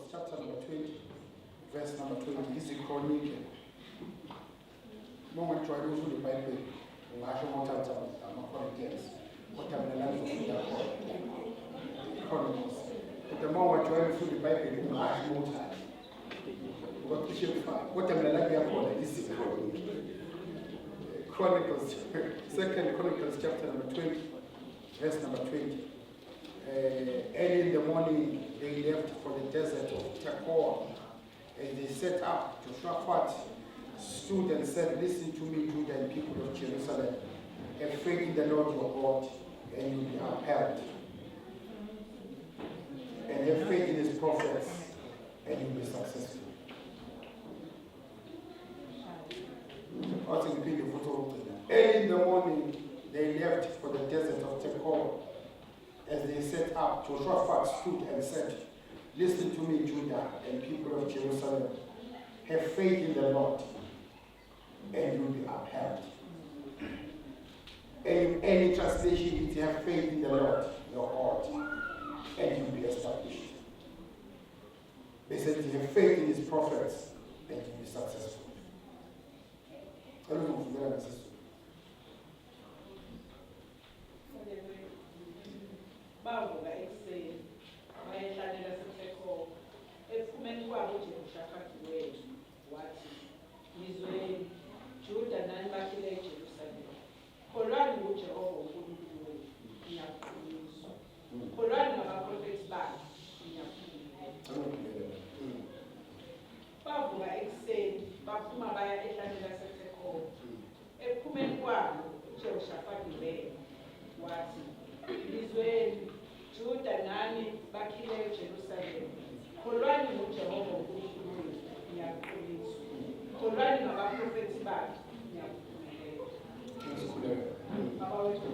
Chapter number 20, verse number 20. This is chronic. Moment to read the Bible. Ngasho ngothatha ama-Corinthians. Kodwa mina ngizofunda Chronicles. At the moment to read the Bible, ngasho ngothatha. Kodwa kusho fine. Kodwa mina la ngiyakhona this is Chronicles. Second Chronicles chapter number 20, verse number 20. Early in the morning, they left for the desert of Tekoa. And they set up. Jehoshaphat stood and said, "Listen to me, Judah and people of Jerusalem. Have faith in the Lord your God, and you will be upheld. And have faith in his prophets, and you will be successful." Early in the morning, they left for the desert of Tekoa. As they set up, Jehoshaphat stood and said, "Listen to me, Judah and people of Jerusalem. Have faith in the Lord, and you will be upheld." Any translation, it have faith in the Lord, your God, and you will be established. They said, have faith in his prophets, and you will be successful. I don't know if you understand. Bavuka ekuseni bayehlalela seTekoa ephumeni kwabo uJehoshaphat wethu wathi, "Ngizweni Juda nani bahlile eJerusalema, kholwani kuJehova uNkulunkulu wethu, ngiyakuqinisa. Kholwani ngabaprofethi bakhe, ngiyakuqinisa." Bavuka ekuseni baphuma baya ehlalela seTekoa ephumeni kwabo uJehoshaphat wethu wathi, "Ngizweni Juda nani bakhile eJerusalema, kholwani kuJehova uNkulunkulu wethu, ngiyakuqinisa. Kholwani ngabaprofethi bakhe, ngiyakuqinisa." Baba wethu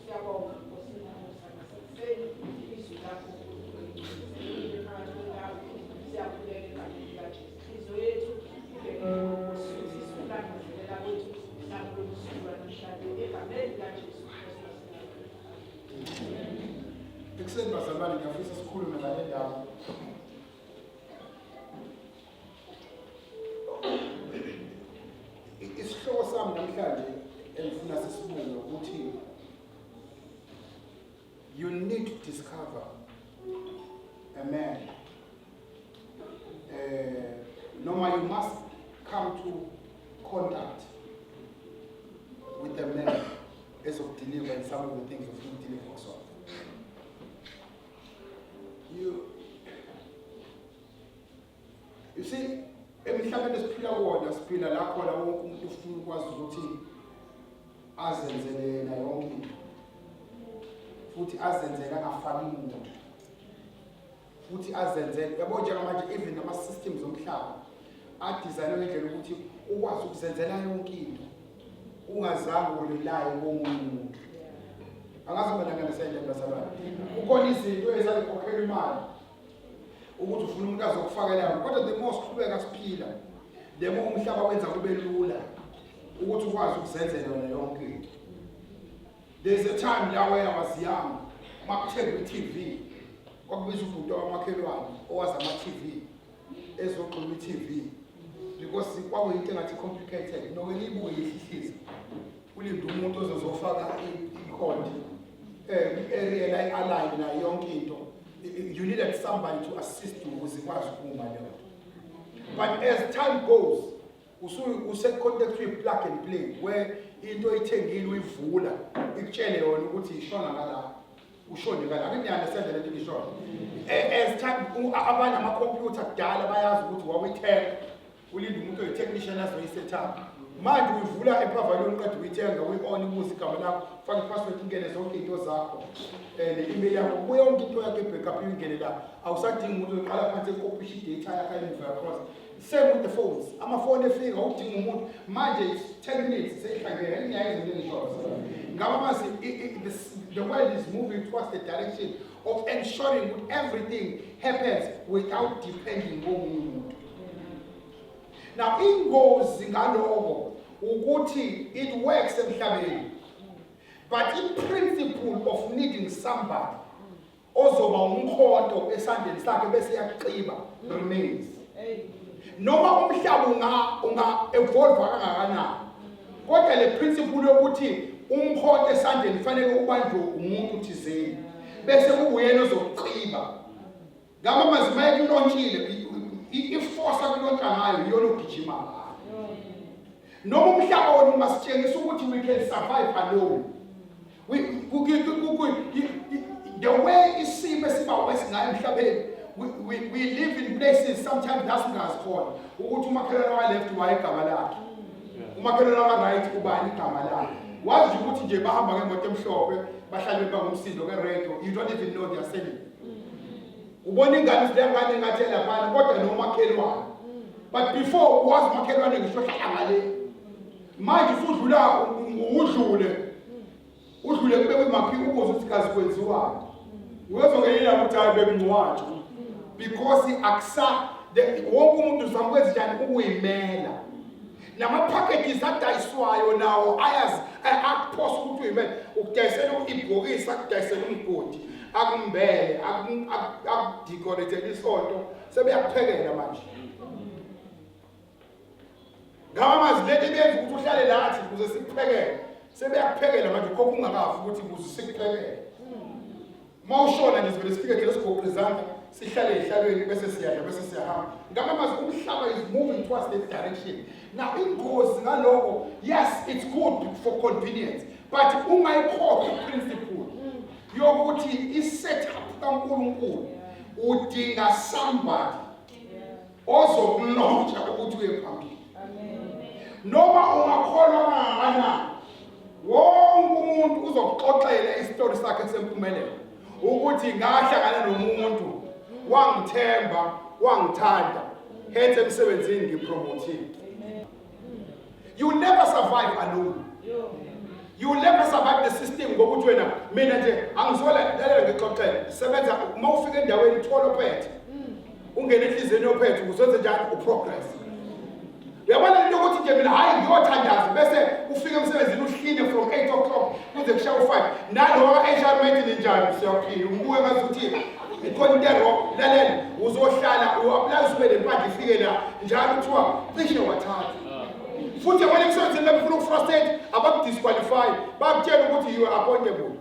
siyabonga Nkosi nasekuseni izwi lakho phakathi kwelabo siyakhuleka egameni likaJesu. Inhliziyo yethu ibheke kuSuthi ulangazelela kwethu nakulolusuku namhlanje egameni likaJesu. Ekuseni bazalwane, ngiyafisa sikhulume ngale ndaba. Isihloko sami namhlanje engifuna sisibuke ukuthi you need to discover a man. Normally you must come to contact with a man as of delivering some of the things of him delivering yourself. You see, emhlabeni esiphila kuwona siphila la khona wonke umuntu ufuna ukwazi ukuthi azenzele yena yonke into, futhi azenzele angafaki umuntu, futhi azenzele. Yabo njengamanje even nama-systems omhlaba adizayinwe ngendlela ukuthi ukwazi ukuzenzela yonke into ungazange ulelayo komunye umuntu. Angazi mina ngiyanisayela bazalwane. Ukhona izinto ezayikhokhela imali ukuthi ufuna umuntu azokufakela, kodwa the more siqhubeka siphila, the more umhlaba wenza kube lula ukuthi ukwazi ukuzenzela yona yonke into. There's a time la where I was young, makuthenga i-TV, kwakubiza ubhuti wamakhelwane owazi ama-TV, ezoxhuma i-TV, because kwakuyinto engathi complicated. Nokwena ibuye ihlihlisa, ulinde umuntu ozozofaka i-code, i-area la i-align nayo yonke into. You needed somebody to assist you ukuze ikwazi ukuma leyo. But as time goes, usecontact with plug and play, where into ithengile uyivula ikutshele yona ukuthi ishona ngala, ushone ngala. Akuyiunderstand lento ngishona. As time abanye ama-computer kudala bayazi ukuthi wawuyithenga, ulinde umuntu oyi-technician azoyi-set-up. Manje uyivula ePavillion uqeda uyithenga, uyi-on ubuze igama lakho, ufake i-password ingene zonke into zakho, ne-email yakho, yonke into yakho i-backup ingene la. Awusadingi umuntu oqala phansi ekopisha i-data yakho emuva across. Same with the phones. Amafoni efika udinga umuntu manje it's 10 minutes seyihlangene engiyayenza njengisho. Ngaba mase the world is moving towards the direction of ensuring that everything happens without depending on umuntu. Now ingozi ngaloko ukuthi it works emhlabeni. But in principle of needing somebody ozoba umkhonto esandleni sakhe bese yaqiba remains. Noma umhlaba unga evolve kangakanani. Kodwa le principle yokuthi umkhonto esandleni fanele ubanjwe umuntu thizeni bese uyena ozoqiba. Ngama mazima ekulontshile iforce akulontsha ngayo iyona ogijima ngayo. Noma umhlaba wona ungasitshengisa ukuthi we can survive alone. The way isimo esibawesingayo emhlabeni we live in places sometimes dasingazikhona ukuthi umakhelwane wa left wayegama lakhe umakhelwane wa right ubani igama lakhe wazi ukuthi nje bahamba ngemoto emhlophe bahlale bangumsindo keradio you don't even know they are selling ubona ingane zilengane ngathi lapha kodwa nomakhelwane but before was makhelwane ngisho hlala ngale manje usudlula udlule kube kwimaphi ubuzo ukuthi kazi kwenziwayo uyozongelela ukuthi ayibe kungcwatsho because aksa wonke umuntu uzamukwenza njani ukuyimela nama packages adayiswayo nawo ayazi akuphosa ukuthi uyimela ukudayisela ibhokisi akudayisela umgodi akumbele akudecorate isonto sebeyakuphekela manje ngama mazilete benza ukuthi uhlale lathi ukuze sikuphekele sebeyakuphekela manje kokho ungakafi ukuthi ukuze sikuphekele mawushona nje sivele sifike nje sigogqizana sihlale ehlalweni bese siyadla bese siyahamba ngama mazi umhlaba is moving towards that direction now ingozi ngaloko yes it's good for convenience but ungayikhokhwa principle yokuthi isetup kaNkulunkulu udinga somebody ozokulontsha ukuthi uye phambili noma ungakholwa kangakanani wonke umuntu uzokuxoxela isitori sakhe sempumelelo ukuthi ngahlangana nomuntu wangithemba wangithanda hence emsebenzini ngipromoting. You never survive alone. You never survive the system ngokuthi wena mina nje angisola lalela ngixoxela sebenza uma ufika endaweni thola ophethe ungene enhlizweni ophethe uzoze njalo uprogress. Uyabona into ukuthi nje mina hayi ngiyothandaza bese ufika emsebenzini uhlile from 8 o'clock kuze kushaye 5 nalowa HR meeting njani siyaphila umbuye ngazuthi ikhona into error lalela uzohlala uapply ube lempande ifike la njalo kuthiwa cishe wathatha futhi abanye emsebenzini befuna ukufrustrate abakudisqualify bakutshela ukuthi you are appointable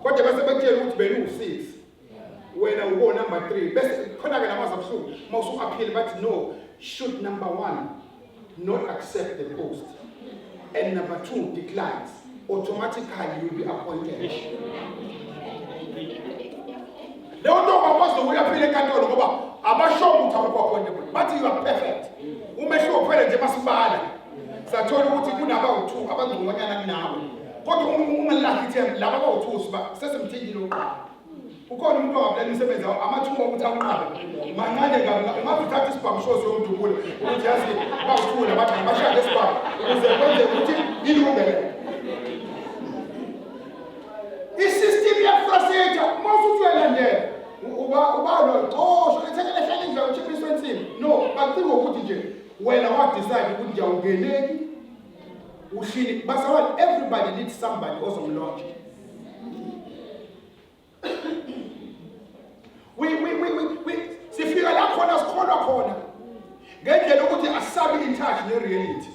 kodwa bese bekutshela ukuthi benu u6 wena uko number 3 bese khona ke namazabusuku mawusu appeal bathi no should number 1 not accept the post and number 2 declines automatically you will be appointed. Leyo nto babazo uyaphila enkantolo ngoba abasho ukuthi abappointable but you are perfect umehlo uphele nje masibala sathola ukuthi kunaba u2 abangconyana kunawe kodwa ungalahle ithemba laba abawu2 siba sesemthingile oqala ukhona umuntu ongaplan umsebenzi amathuba ukuthi aqhabe mancane kabi uma uthatha isibhamusho somuntu ukuthi yazi bawu2 labathi abashaya isibhamu ukuze kwenze ukuthi ilungele isystem yafraseta mawusuthi uyalandela ubalo xosho ethekele hlala indlela uchipiswe insini no bacinga ukuthi nje wena wa decide ukuthi ngiyawungeneki uhlili basawa everybody needs somebody ozomlaunch we sifika la khona sikholwa khona ngendlela ukuthi asabi in touch ne reality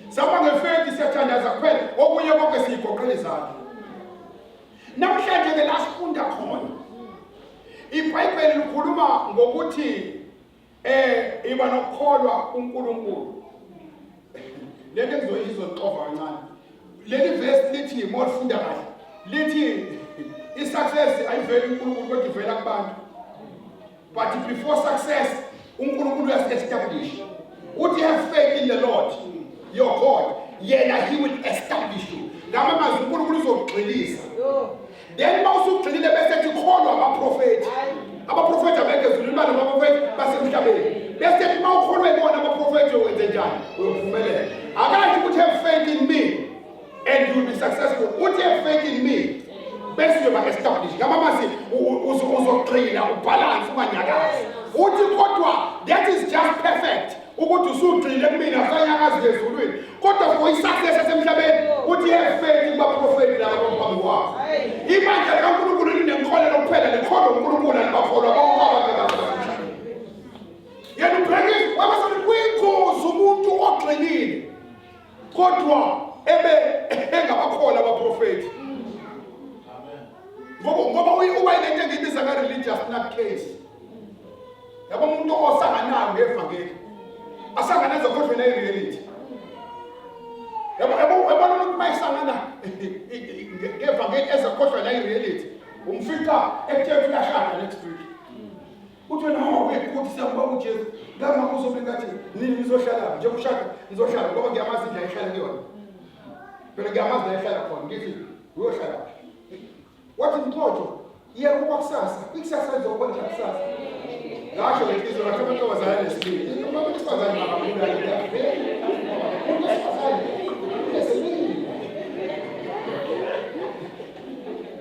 saba ngefethi siyathandaza kuphela okunye konke siyigoqela izandla namhlanje ke la sifunda khona iBhayibheli likhuluma ngokuthi iba nokukholwa uNkulunkulu lento ngizoyixova kancane leli verse lithi mawufunda kahle lithi isuccess ayiveli uNkulunkulu kodwa ivela kubantu but before success uNkulunkulu uyas-establish uthi have faith in the Lord your God yena he will establish you ngama mazwi uNkulunkulu uzokugxilisa then mawusugxilile bese ethi kholwa abaprofeti abekezulu imali abaprofeti basemhlabeni bese ethi mawukholwe uyayibona abaprofethi wenze njani uyophumelela. Akathi ukuthi have faith in me and you will be successful. Uthi have faith in me bese uyoba established. Ngamamasi uzoqina ubalance unganyakazi. Uthi kodwa that is just perfect. Ukuthi usuqile kumina asanyakazi ezulwini. Kodwa for isuccess esemhlabeni uthi have faith kubaprofethi laba phambi kwakho. Ibandla likaNkulunkulu linenkolelo kuphela lekholwa uNkulunkulu alibakholwa bonke abantu. Yena ubhekile wabasana kwinkosi umuntu oqinile. Kodwa engabakholwa abaprofethi. Ngoba uba into engibiza nga religious nutcase. Yabo umuntu osanganayo ngevangeli. Asangana ezakhohlwe na reality. Yabo ukuthi mayisangana ngevangeli ezakhohlwe na reality. Umfica ekuthe uyashada next week. Uthi wena ukuthi siyabona uJesu ngama kuzobengathi nini nizohlala nje ushada nizohlala ngoba ngiyamazi indlela ehlala kuyona. Phela ngiyamazi la ehlala khona ngithi uyohlala. Wathi mthojo yena kwakusasa ikusasa izobona kusasa. Ngasho lekizo lapho abantu abazalana nesibili. Into ngoba isifazane makakhulu ayidla. Umuntu esifazane nesibili.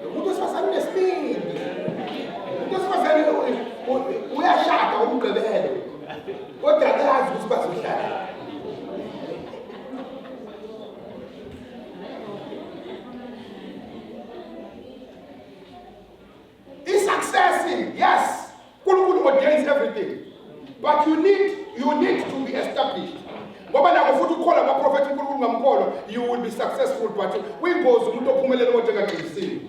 Umuntu esifazane nesibili. Umuntu esifazane uyashada umgqibelo. Kodwa akazi ukuthi bazohlala. Yes, God ordains everything, but you need to be established. Ngoba la kufuthi ukukholwa abaprofethi uNkulunkulu ngamkholo you will be successful, but uyingozi umuntu ophumelela kodwa engaqinisile.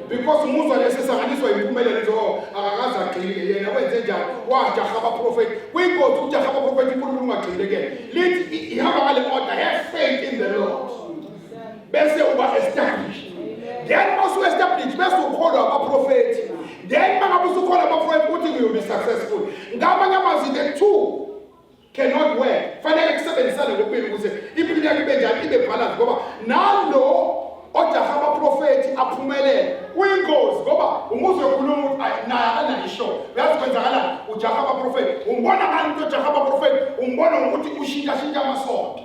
Because umuzwa lesesanganiswa impumelelo nje akakaze agxile yena wenze njani wajaha abaprofethi. Uyingozi ujaha abaprofethi uNkulunkulu ungagxilekele. Lithi ihamba ngale order, have faith in the Lord. Bese uba established. Then also established bese ukholwa abaprofethi. Then mangabusukola abaprofethi uthi you will be successful. Ngamanye amazwi the two cannot work. Fanele kusebenzisane lokubili ukuze impilo yakhe ibe njani ibe balance ngoba nalo ojaha abaprofethi aphumelele. Uyingozi ngoba umuzwe ukhuluma ukuthi naye anayisho. Uyazi kwenzakalani? Ujaha abaprofethi. Umbona ngani umuntu ojaha abaprofethi? Umbona ukuthi ushintsha amasonto.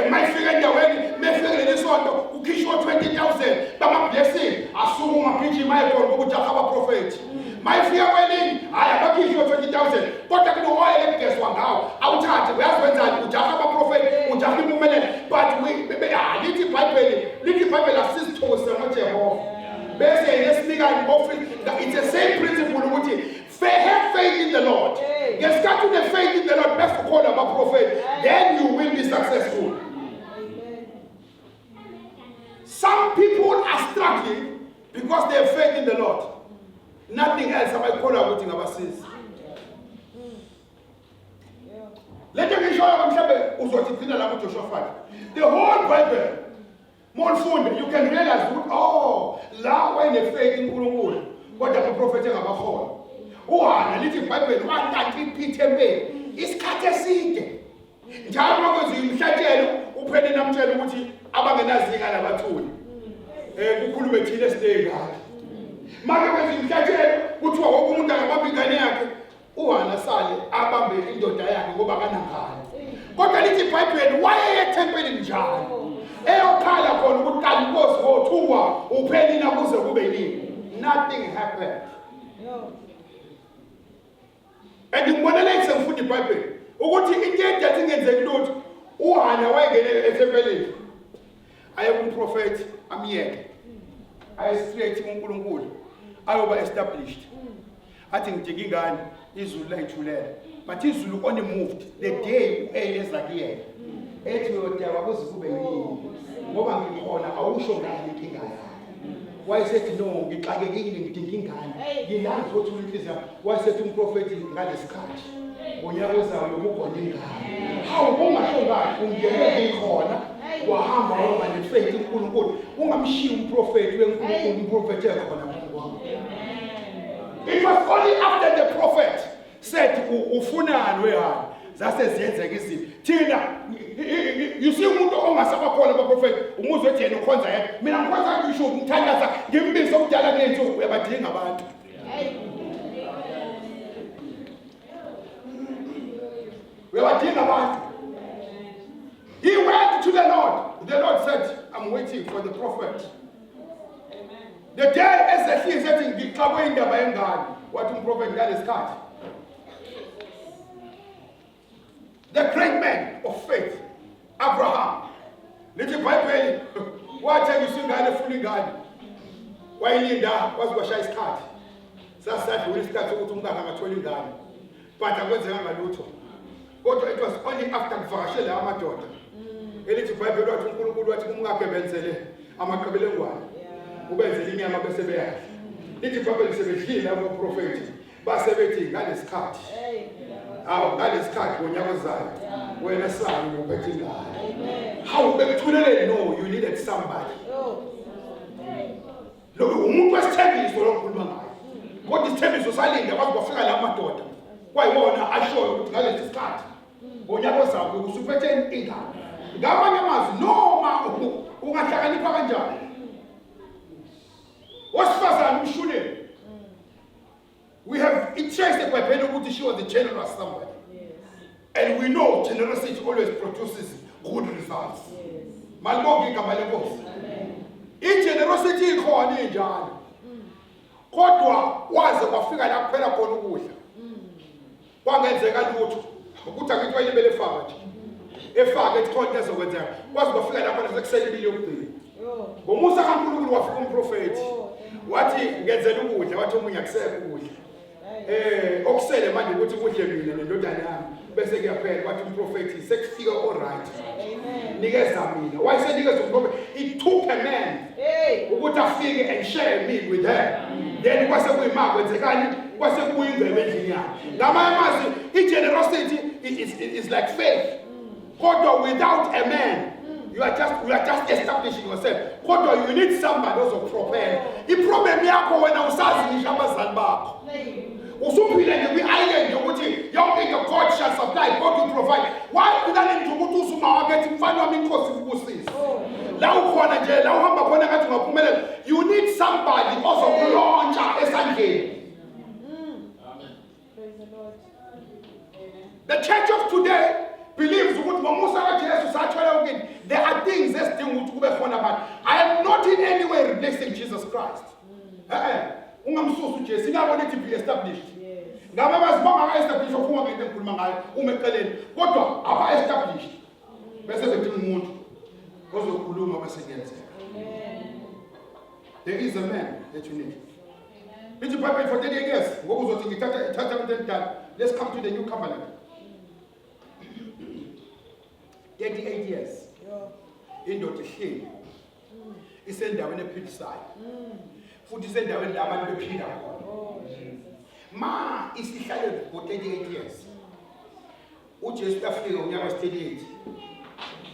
Mayifika endaweni mefike lesonto ukhishwa 20,000 bama blessing asukuma gijima ekhona ngokujaha abaprofethi. Mayifika kwelinye hayi abakhishwa 20,000 kodwa kunowaye lekugezwa ngawo awuthathe uyazi wenzani ujaha abaprofethi ujaha impumelelo but lithi iBhayibheli asisithose ngoJehova bese yesinikani office. It's the same principle ukuthi have faith in the Lord. Ngesikhathi une faith in the Lord best ukholwa abaprofethi then you will be successful. Some people are struggling because they have faith in the Lord. Nothing else abayikholwa ukuthi ngabasizi. Lethe ngishoyo mhlambe uzothi thina la kuJoshua 5. The whole Bible Molfunde you can realize la wayene faith in uNkulunkulu kodwa abaprofethi engabakholwa. Uhana lithi iBhayibheli wantanti iphithembeni isikhathi eside. Njalo makwenza imhlatshelo uphele namtshela ukuthi abangenazinga labathuli. Kukhulume thina stay ngakho. Manje kwenza imhlatshelo kuthiwa wonke umuntu angabamba ingane yakhe uhana sale abambe indoda yakhe ngoba kanangane. Kodwa lithi iBhayibheli wayethempelini njalo. Eyokhala khona ukuthi qala inkosi ngothuwa upheli nakuze kube yini. Nothing happened. And ngibonela isemfunda iBhayibheli ukuthi into edathi ingenzeki lutho uhana wayengene ethempelini ayekumprofethi amyeke aye straight kuNkulunkulu ayoba established athi ngidinga ingane izulu layithulela but izulu only moved the day uElieza kuyena ethi yodawa kuze kube yini ngoba ngikhona awusho ngani inkinga yakho. Wayesethi no ngixakekile ngidinga ingane ngilazi ukuthi uNkulunkulu wayesethi umprofethi ngalesikhathi ngonyaka ozayo ukugona ingane hawu ungasho kahle ungiyeke ngikhona wahamba waba nefaith uNkulunkulu ungamshiyi umprofethi weNkulunkulu umprofethi ekhona ngokwami. It was only after the prophet said ufunani wehani zase ziyenzeka izinto thina you see umuntu ongasabakholwa abaprofethi umuzwe ethi yena ukhonza yena mina ngikhonza ngisho ngithandaza ngimbizo okudala kunensuku uyabadinga abantu. ngani wathi umprofeti ngalesikhathi the great man of faith Abraham lithi iBhayibheli wathengiswa ingane efuna ingane wayilinda kwaze kwashaya isikhathi sasadlula isikhathi sokuthi umkakhe angathola ingane but akwenzekanga lutho kodwa it was only after kuvakashela amadoda elithi iBhayibheli wathi uNkulunkulu wathi kumkakhe benzele amaqebelengwane ubenzele inyama bese beyadla lithi iBhayibheli sebedlile abaprofeti basebethi ngalesikhathi ngalesikhathi ngonyaka ozayo wena sami uphethe ingane how bekuthulele no you needed somebody lo umuntu wesithembiso lokukhuluma ngayo kodwa isithembiso salinda kwaze kwafika la madoda kwayibona ashoyo ukuthi ngalesi sikhathi ngonyaka ozayo usuphethe ingane ngamanye amazwi noma ungahlakanipha kanjani wasifazana umshuneni we have it traced eBhayibheli ukuthi she was a generous somebody and we know generosity always produces good results malibonke igama lenkosi igenerosity ikhona injalo kodwa waze kwafika la kuphela khona ukudla kwangenzeka lutho ukuthi akithi wayilibele efaka nje efaka ethi khona ezokwenzeka kwaze kwafika lapha nasekusele yokugcina ngomusa kaNkulunkulu wafika umprofeti wathi ngenzela ukudla wathi omunye akusekho ukudla okusele manje ukuthi kudle mina nendodana yami bese kuyaphela wathi umprofeti sekufika all right amen nikeza mina wayesenikeza umprofeti it took a man ukuthi afike and share a meal with her then kwase kuyima kwenzekani kwase kuyingcebe endlini yakhe ngamanye amazwi igenerosity is like faith kodwa without a man you are just establishing yourself kodwa you need somebody also propel iproblem yakho wena usazi ngisho abazali bakho usuphile nje kwi-island yokuthi yonke into God shall supply, God will provide. Why kudane nje ukuthi usuma wakethi mfana wami inkosi ukubusisa la ukhona nje la uhamba khona ngathi ungaphumelela you need somebody also kulontsha esandleni. Praise the Lord. The church of today believes ukuthi ngomusa kaJesu sathola ukuthi there are things esidinga ukuthi kube khona abantu. I am not in any way replacing Jesus Christ. Ungamsusa uJesu ingabona ukuthi be established. Ngabe bazibanga ka-establish ophuma ngento engikhuluma ngayo uma eceleni kodwa aba-established bese bedinga umuntu ozokhuluma bese kuyenzeka. There is a man that you need. Ithi iBhayibheli for 38 years ngoba uzothi ngithatha into endala. Let's come to the new covenant. 38 years indoda ihleli isendaweni ephilisayo futhi isendaweni la abantu bephila khona. Ma isihlale for 38 years uJesu afika unyaka wa-38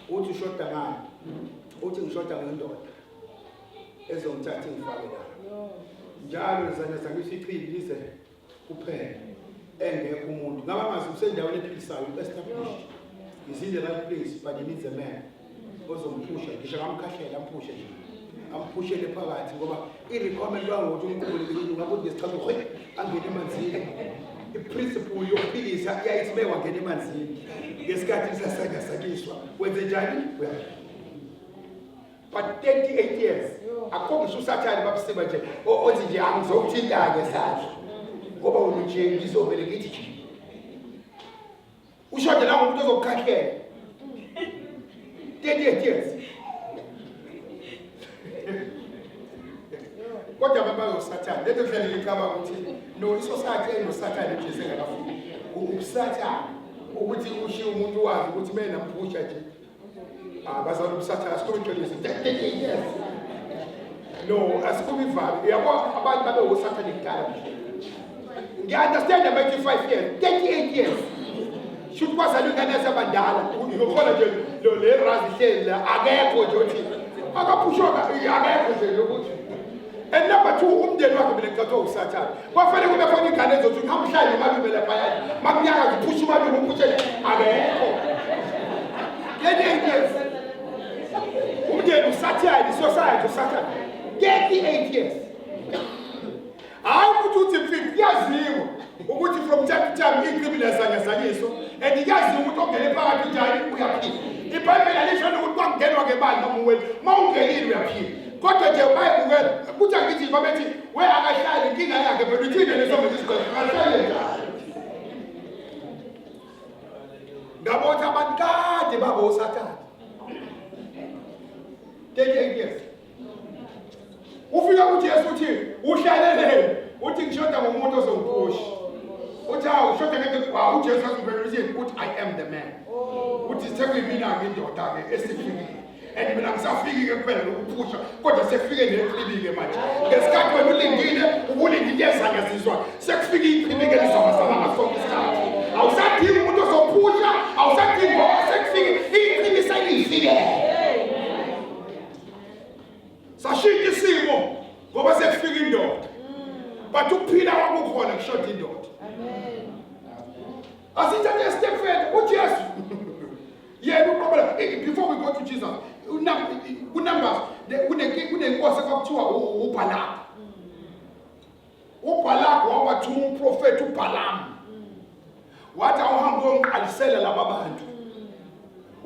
uthi ushoda ngani uthi ngishoda ngendoda ezongithatha ingifake la njalo zaneza ngisichilize kuphela engekho umuntu ngabamazi usendaweni ephilisayo established is in the right place but he needs a man ozomphusha ngisho ngamkhahlela amphushe nje amphushele phakathi ngoba i-requirement lwangokuthi umkhulu ngakuthi ngesichaza ukuthi angene emanzini iprinciple yokuphilisa iyayithi wangena emanzini ngesikhathi sasakiswa wenze njani but 38 years akho ngisho usathane babuseba nje othi nje angizokuthinta ngesandla ngoba wena nje ngizovele ngithi nje ushoda la umuntu ozokukhahlela 38 years kodwa baba usathane letho mhlawumbe ngicabanga ukuthi no isosaythi enosathane nje sengakafiki ukusathane ukuthi ushiye umuntu wazi ukuthi mina namphusha nje bazama ukusathane asikuqinise 38 years no asikubivali yabo abantu babe usathane kudala ngiunderstand about 5 years 38 years should kwazalwa ingane yasabadala ukhona nje lo le razi hleli akekho nje uthi akaphushwa akekho nje ukuthi. And number 2 umndeni wakhe belekuthathwa usathane kwafanele kube khona ingane ezothi ngamhlanje mabibe lapha yathi makunyaka ziphusha imali ngumphushe akekho 38 years umndeni usathane society usathane 38 years hayi ukuthi mfiki kuyaziwa ukuthi from time to time icriminal zanyasanyiso and iyaziwa ukuthi ongene phakathi njani uyaphila iBhayibheli alisho ukuthi kwangenwa ngemali noma uwena mawungenile uyaphila kodwa nje bayibukela kuthi angithi babethi Where akahlali inkinga yakhe but uthini lesombe isigqoko akahlali njalo. Ngabona abantu kade baba uSathane. 38 years. Ufika kuJesu uthi uhlalelele uthi ngishoda ngomuntu ozongiphusha. Uthi hawu ushoda ngeke uJesu azibhekile uthi I am the man. Uthi sekuyimina ke indoda ke esifikile. And mina ngisafiki ke kuphela lokuphusha kodwa sekufike neqhibi ke manje. Ngesikhathi wena ulindile ubulindile ezangezizwa sekufike iqhibi ke lizama ngasonke isikhathi. Awusadingi umuntu ozophusha, awusadingi sekufike iqhibi sayifike. Sashintsha isimo ngoba sekufika indoda. But ukuphila kwakukhona kushoda indoda. Amen. Asithathe a step further uJesu. Yena uqobela before we go to Jesus. Numbers kunenkosi kwakuthiwa uBalaam. uBalaam wabathuma umprofeti uBalaam. Wathi awuhambe uyongiqalisela laba bantu.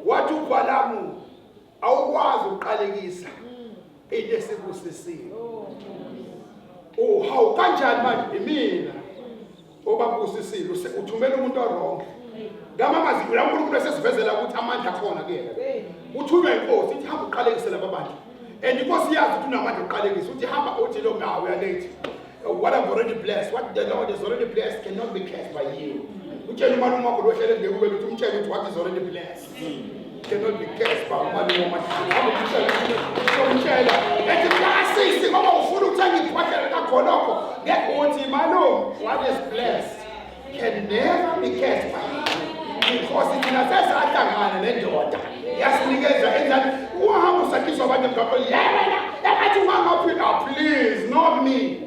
Wathi uBalaam awukwazi uqalekisa into esibusisile. Oh how kanjani manje imina obabusisile uthumela umuntu wrong. Ngamamazi uNkulunkulu esesivezela ukuthi amandla akhona kuyena. Uthunywa inkosi ithi hamba uqalekise laba bantu. And inkosi yazi ukuthi unamandla uqalekise uthi hamba uthi lo ngawe uyalate. What I've already blessed, what the Lord has already blessed cannot be cursed by you. Utshela umalume wakho lohlele ngekubela uthi umtshele ukuthi what is already blessed cannot be cursed by umalume wakho. Umtshela ethi ngasisi ngoba ufuna ukuthenga iphahla kakhonokho ngekuthi malume what is blessed can never be cursed by you. Because thina sesahlangana nendoda yasinikeza enzani uhamba usakhiswa abantu emgaqweni yena yathi ungangaphila please not me.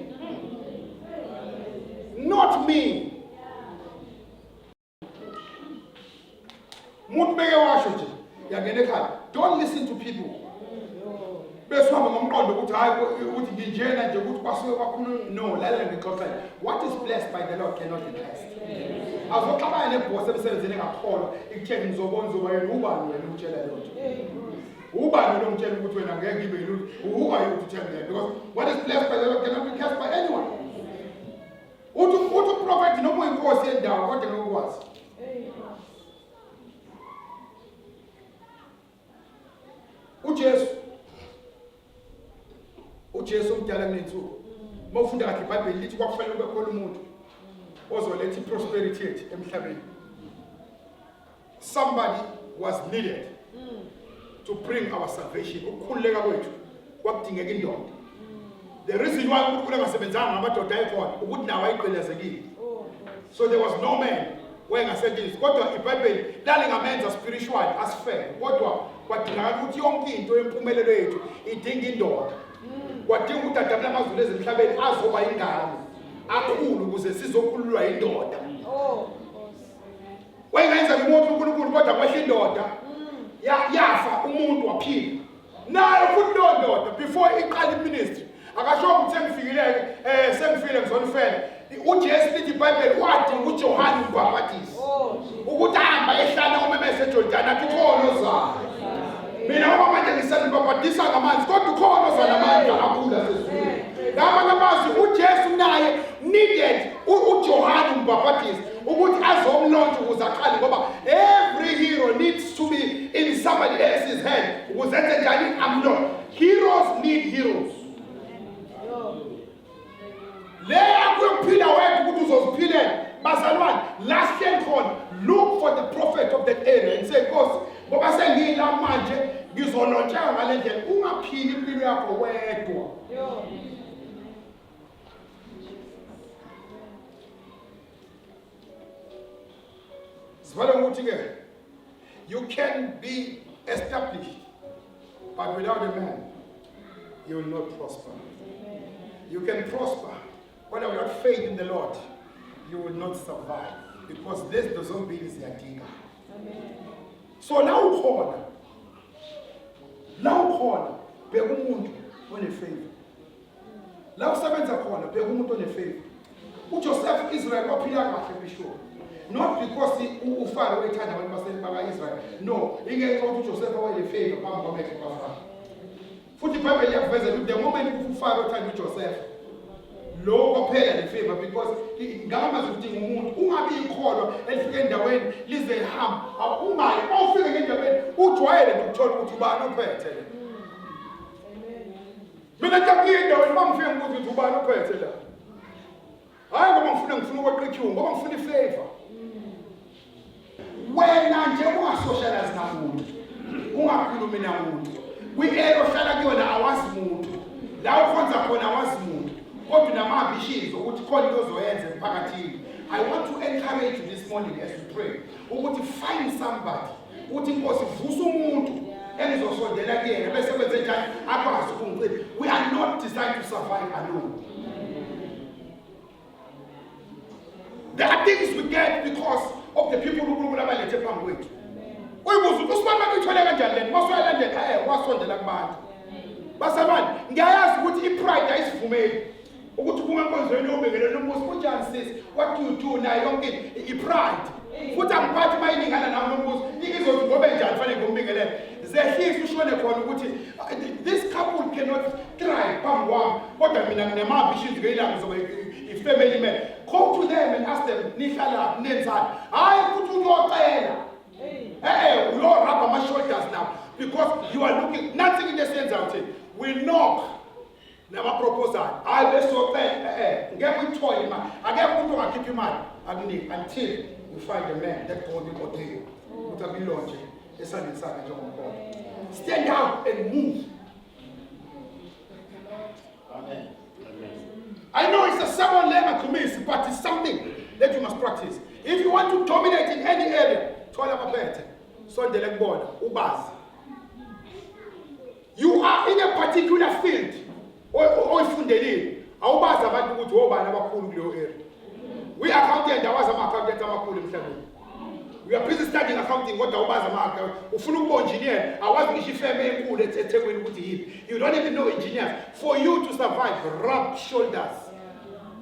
Not me. Muntu beke washo nje yangena ekhaya. Don't listen to people. Besihamba ngomqondo ukuthi hayi ukuthi nginjena nje ukuthi kwasuke kwakhuluma no lalela ngixoxela. What is blessed by the Lord cannot be cursed. Azoxabana neboss emsebenzini engakholwa ikutheni ngizobona uzoba yena ubani wena umtshela lutho. Ubani lo mtshela ukuthi wena ngeke ngibe yilutho. Uba yini ukuthi uthembe because what is blessed by the Lord cannot be cursed by anyone. Uthi prophet noma inkosi yendawo kodwa ngokwazi. uJesu umdala kunensuku. Mawufunda kahle iBhayibheli lithi kwakufanele ube khona umuntu ozoletha prosperity yethu emhlabeni. Somebody was needed to bring our salvation. Ukukhululeka kwethu kwakudingeka indoda. The reason why uNkulunkulu engasebenzanga ngamadoda ayikhona ukuthi nawo ayiqhelezekile. So there was no man wayengasebenzi. Kodwa iBhayibheli lalingamenza spiritual asifele. Kodwa kwadingakala ukuthi yonke into yempumelelo yethu idinga indoda. Kwadinga ukuthi adabula amazulu ezemhlabeni azoba ingane akhulu ukuze sizokhululwa indoda. Wayengenza umuntu uNkulunkulu kodwa kwehla indoda. Yafa umuntu waphila. Nayo futhi lo ndoda before iqala iministry akasho ukuthi sengifile ngizonifela. uJesu lithi iBhayibheli wadinga uJohane umbhapatisi ukuthi ahamba ehlala umemeze eJordani athi khona ozayo. Mina ngoba manje ngisabhapatisa ngamanzi kodwa ukhona ozana amandla akula sesizweni. Ngaba ngamazi uJesu naye needed uJohane umbhapatisi ukuthi azomlontsha ukuze aqale ngoba every hero needs to be in somebody else's hand ukuze enze njani amlontshe. Heroes need heroes. Leya kuyophila wethu ukuthi uzoziphilela bazalwane last year khona look for the prophet of that area and say Nkosi ngoba sengila manje ngizolontsheka ngale ndlela ungaphili impilo yakho wedwa. Sibale ukuthi ke you can be established but without a man you will not prosper. You can prosper but without faith in the Lord you will not survive because this doesn't mean it's a digger. So now ukhona bheka umuntu onefavor. La usebenza khona bheka umuntu onefavor. uJoseph Israel waphila kahle bishop. Not because uFaro ethanda abantu baka-Israel. No, ingenxa ukuthi uJoseph wayelefavor phambi kwamehlo kaFaro. Futhi iBhayibheli iyaveza ukuthi the moment uFaro ethanda uJoseph lokho phela le favor because ngamazi ukuthi ngumuntu ungabi ikholwa elifike endaweni lize ihamba ungayi ofike endaweni ujwayele ukuthola ukuthi ubani ophethe mina ngiyakuya endaweni mangifike ngibuza ukuthi ubani ophethe la hayi ngoba ngifuna ukweqa iqueue ngoba ngifuna ifavor wena nje ungasocialize namuntu ungakhulumi namuntu kwi-area ohlala kuyona awazi muntu la ukhonza khona awazi muntu kodwa unama-ambitions ukuthi khona into ozoyenza emphakathini. I want to encourage you this morning as we pray ukuthi find somebody ukuthi inkosi vusa umuntu engizosondela kuyena bese kwenze njani akwazi ukungicela. We are not designed to survive alone. There are things we get because of the people who abalethe phambi kwethu. Uyibuza ukuthi usibani bakuyithole kanjani lento masoyalandela wasondela kubantu. Basabani ngiyayazi ukuthi ipride ayisivumeli ukuthi kuma enkonzweni yobhekelele umbuso kunjani sis what do you do nayo yonke ipride futhi angiphathi mayiningana nawo nombuso izothi ngobe njani fanele ngombingelele zehlisa ushone khona ukuthi this couple cannot thrive phambi kwami kodwa mina nginema-ambitions ngeyilanga ngizoba i-family man. Go to them and ask them nihlala nenzani hayi futhi uyocela uyorabha ama-shoulders now because you are looking nothing in the sense out here. We knock nama-proposal hayi besocela ngeke uyithole imali akekho umuntu ongakhipha imali akuniki until you find a man that God will ordain ukuthi abilonje esandleni sakhe njengomkhona. Stand out and move. Amen. I know it's a someone level to me, but it's something that you must practice. If you want to dominate in any area, thola amaphethe sondele kubona ubazi. You are in a particular field oyifundelile awubazi abantu ukuthi obani abakhulu kuleyo area. We accountant awazi ama-accountants amakhulu emhlabeni. We are busy studying accounting kodwa awubazi ama-account. Ufuna ukuba engineer awazi ngisho ifeme enkulu eThekwini ukuthi yini. You don't even know engineers. For you to survive, rub shoulders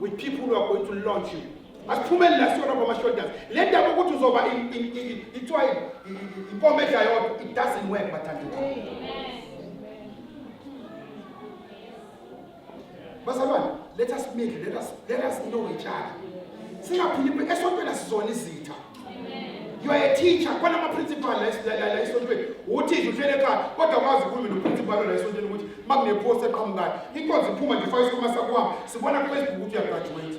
with people who are going to launch you. Asiphumeli la siyona ama-shoulders. Le ndaba ukuthi uzoba ithiwa impomedla yodwa, it doesn't work bathandekayo. Basabani, let us make it. Let us know each other. Singaphili esontweni sizona izitha. You are a teacher. Khona ama-principal la esontweni. Uthisha uhlele ekhaya kodwa wazi ukukhuluma no-principal la esontweni ukuthi makunepost eqhamukayo. Inkonzo iphuma nje ifaka isikhwama sakwami. Sibona ku-Facebook ukuthi uyagraduate.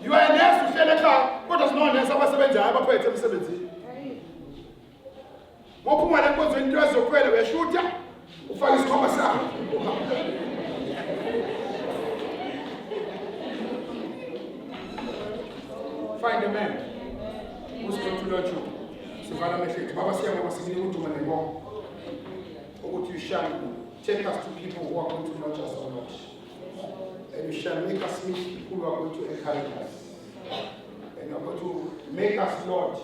You are a nurse uhlele ekhaya kodwa sinonesi abasebenzayo abaphethe emsebenzini. Ngophuma la enkonzweni into ezokwela uyashutha ufaka isikhwama sakho. Find a man who's going to launch you. Sivana message. Baba siyabonga sikunike uduma nebonga. Ukuthi you shall take us to people who are going to launch us, O Lord. And you shall make us meet people who are going to encourage us. And you are going to make us, Lord,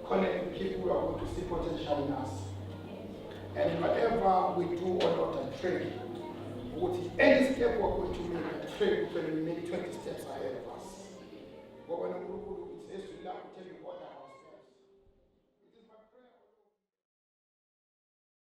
connect with people who are going to see potential in us. And whatever we do, O Lord, I pray, with any step we're going to make, I pray we can make 20 steps ahead of us.